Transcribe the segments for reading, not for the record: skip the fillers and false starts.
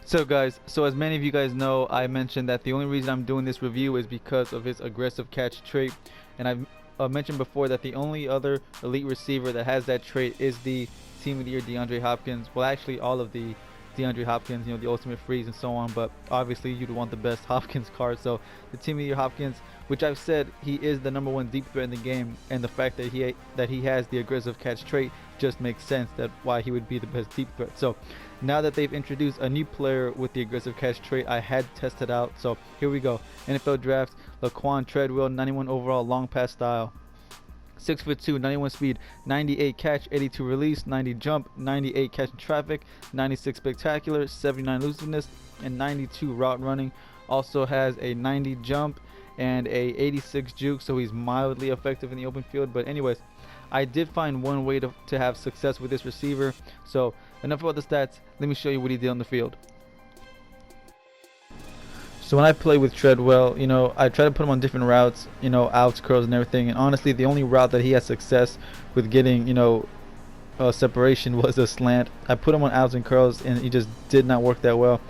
So guys, so as many of you guys know, I mentioned that the only reason I'm doing this review is because of his aggressive catch trait, and I've mentioned before that the only other elite receiver that has that trait is the Team of the Year DeAndre Hopkins. Well, actually all of the DeAndre Hopkins, you know, the Ultimate Freeze and so on, but obviously you'd want the best Hopkins card. So the Team of the Year Hopkins, which I've said he is the #1 deep threat in the game, and the fact that he has the aggressive catch trait just makes sense that why he would be the best deep threat. So now that they've introduced a new player with the aggressive catch trait, I had to test it out. So here we go. NFL draft, Laquon Treadwell, 91 overall, long pass style. 6'2", 91 speed, 98 catch, 82 release, 90 jump, 98 catch in traffic, 96 spectacular, 79 elusiveness, and 92 route running. Also has a 90 jump and a 86 juke, so he's mildly effective in the open field. But anyways, I did find one way to have success with this receiver. So enough about the stats. Let me show you what he did on the field. So when I play with Treadwell, you know, I try to put him on different routes, you know, outs, curls, and everything. And honestly, the only route that he had success with getting, you know, separation was a slant. I put him on outs and curls, and he just did not work that well.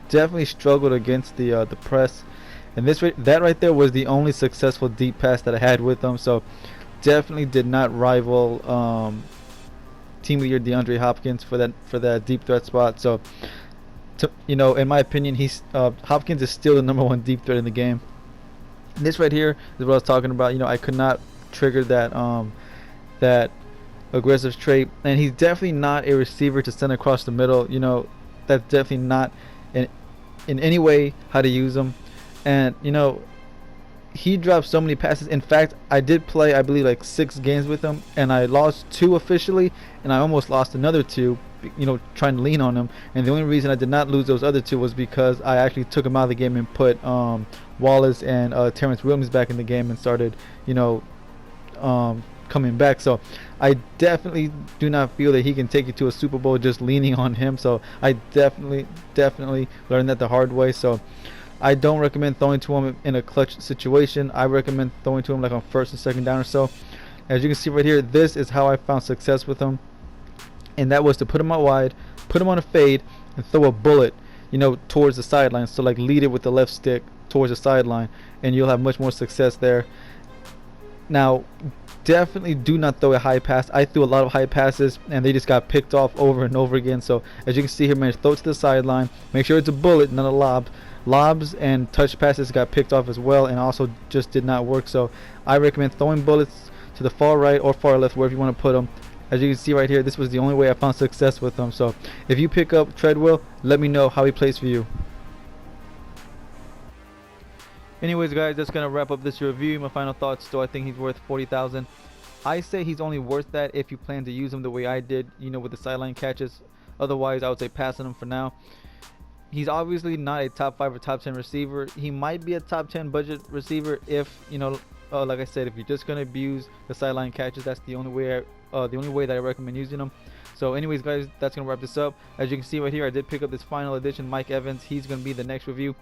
Definitely struggled against the press. And that right there was the only successful deep pass that I had with him. So definitely did not rival Team of the Year DeAndre Hopkins for that deep threat spot. So, you know, in my opinion, Hopkins is still the #1 deep threat in the game. And this right here is what I was talking about. You know, I could not trigger that aggressive trait, and he's definitely not a receiver to send across the middle. You know, that's definitely not in any way how to use him. And you know, he dropped so many passes. In fact, I did play, I believe, like 6 games with him, and I lost 2 officially, and I almost lost another 2, you know, trying to lean on him. And the only reason I did not lose those other 2 was because I actually took him out of the game and put Wallace and Terrence Williams back in the game and started, you know, coming back. So I definitely do not feel that he can take you to a Super Bowl just leaning on him. So I definitely learned that the hard way. So I don't recommend throwing to him in a clutch situation. I recommend throwing to him like on 1st and 2nd down or so. As you can see right here, this is how I found success with him, and that was to put him out wide, put him on a fade, and throw a bullet, you know, towards the sideline. So like lead it with the left stick towards the sideline, and you'll have much more success there. Now, definitely do not throw a high pass. I threw a lot of high passes, and they just got picked off over and over again. So as you can see here, man, throw it to the sideline. Make sure it's a bullet, not a lob. Lobs and touch passes got picked off as well, and also just did not work. So I recommend throwing bullets to the far right or far left, wherever you want to put them. As you can see right here, this was the only way I found success with them. So if you pick up Treadwell, let me know how he plays for you. Anyways, guys, that's gonna wrap up this review. My final thoughts: do I think he's worth 40,000? I say he's only worth that if you plan to use him the way I did, you know, with the sideline catches. Otherwise, I would say pass on him for now. He's obviously not a top 5 or top 10 receiver. He might be a top 10 budget receiver if, you know, like I said, if you're just gonna abuse the sideline catches. That's the only way that I recommend using them. So anyways, guys, that's gonna wrap this up. As you can see right here, I did pick up this final edition Mike Evans. He's gonna be the next review.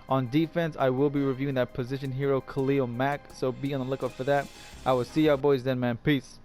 On defense, I will be reviewing that position hero Khalil Mack, so be on the lookout for that. I will see y'all boys then, man. Peace.